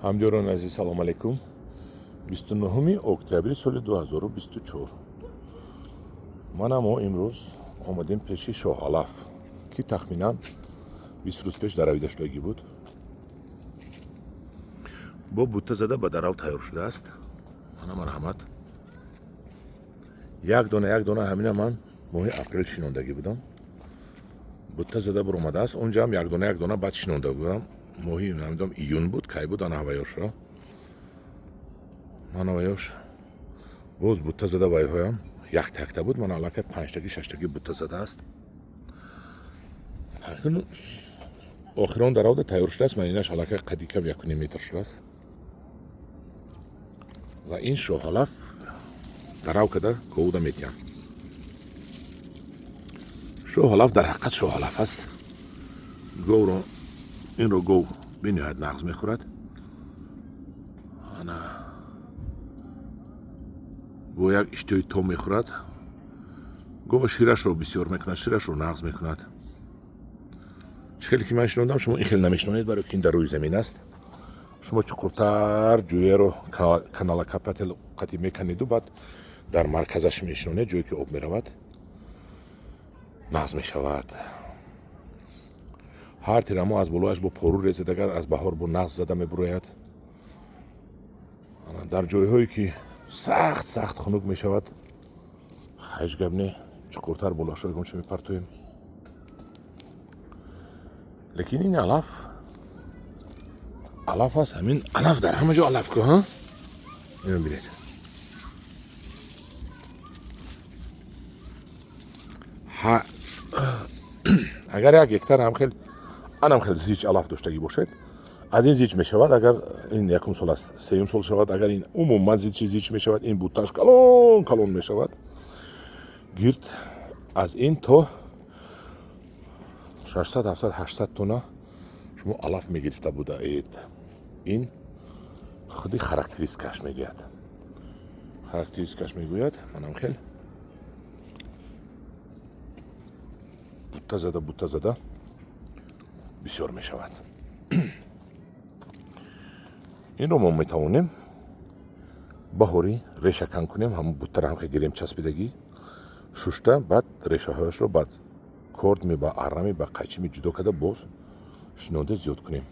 ҳамдиёрони азиз, салому алайкум. 29 октябри соли 2024 манаммо имрӯз омадем пеши Шоҳалаф, ки тахминан 20 рӯз пеш даравида шудагӣ буд. бо бутта зада ба дарав тайёр шудааст. мана марҳамат. як дона ҳамина ман моҳи апрел шинондагӣ будам. бутта зада буромадааст. онҷаам як дона баъд шинонда будам. моҳи намедонам июн буд, кай буд, анаваёшро. манаваёш боз бутта зада вайҳоям яктакта буд. мана аллакай 5-6 бутта задааст. охирон даравда тайёр шудааст. манинаш аллакай қадикам 1 метр шудааст. ва ин Шоҳалаф дарав када говуда метиҳам. Шоҳалаф дар ҳақиқат Шоҳалаф аст. говро инро гов бениҳоят нағз мехӯрад. ана бо як иштиҳои том мехӯрад. гова ширашро бисёр мекунад, ширашро нағз мекунад. чӣ хеле ки ман шинондам, шумо ин хеле намешинонед, барои ки ин дар рӯи замин аст. шумо чуқуртар ҷӯяро канала қати меканеду, баъд дар марказаш мешинонед, ҷое ки об меравад, нағз мешавад. ҳар тирамо аз болояш бо пору резад, агар аз баҳор бо нағз зада мебурояд. дар ҷойҳое ки сахт хунук мешавад, ҳеҷ гап не, чуқуртар болашро ягонча мепартоем. лекин ин алаф аст. ҳамин алаф дар ҳама ҷо алаф ку, ҳа? ино бинед. агар як гектар анам хел зич алаф доштагӣ бошед, аз ин зич мешавад. агар ин якум сол аст, сеюм сол шавад, агар ин умуман зич мешавад, ин бутташ калон мешавад. гирд аз ин то 600, 700, 800 тонна шумо алаф мегирифта будаед. ин худи характеристикаш мегӯяд. манам хел бутта зада бисёр мешавад. инро мо метавонем баҳорӣ реша кан кунем, ҳамун буттаро ҳам гирем часпидагӣ, шушта, баъд решаҳояшро баъд кордми ба аррами ба қайчими ҷудо карда боз шинонда зиёд кунем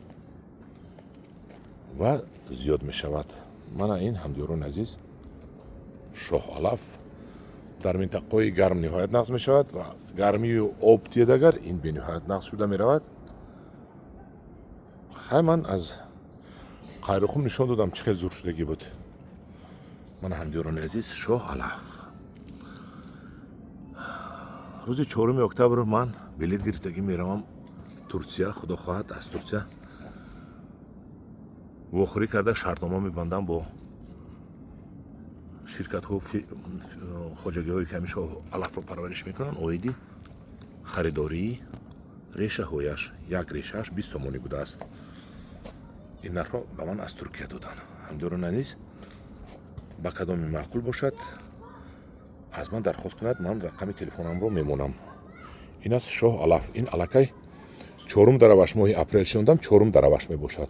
ва зиёд мешавад. мана ин ҳамдиёрони азиз, Шоҳалаф дар минтақаҳои гарм ниҳоят нағз мешавад ва гармию об тиед, агар ин бениҳоят нағз шуда меравад. хай ман аз қайрухум нишон додам чӣ хел зуд шудагӣ буд. мана ҳамдиёрони азиз, Шоҳалаф. рӯзи 4 октябр ман билет гирифтагӣ меравам Турсия. худо хоҳад аз Турсия вохӯрӣ карда шартнома мебандам бо ширкатҳо, хоҷагиҳое ки ҳамеша алафро парвариш мекунанд. оиди харидории решаҳояш, як решааш 20 сомонӣ будааст. ин нархро ба ман аз Туркия доданд. ҳамдиёрони азиз, ба кадоме маъқул бошад, аз ман дархост кунад, ман рақами телефонамро мемонам. ин аст Шоҳалаф. ин аллакай 4 дараваш моҳи апрел шинондам, 4 дараваш мебошад.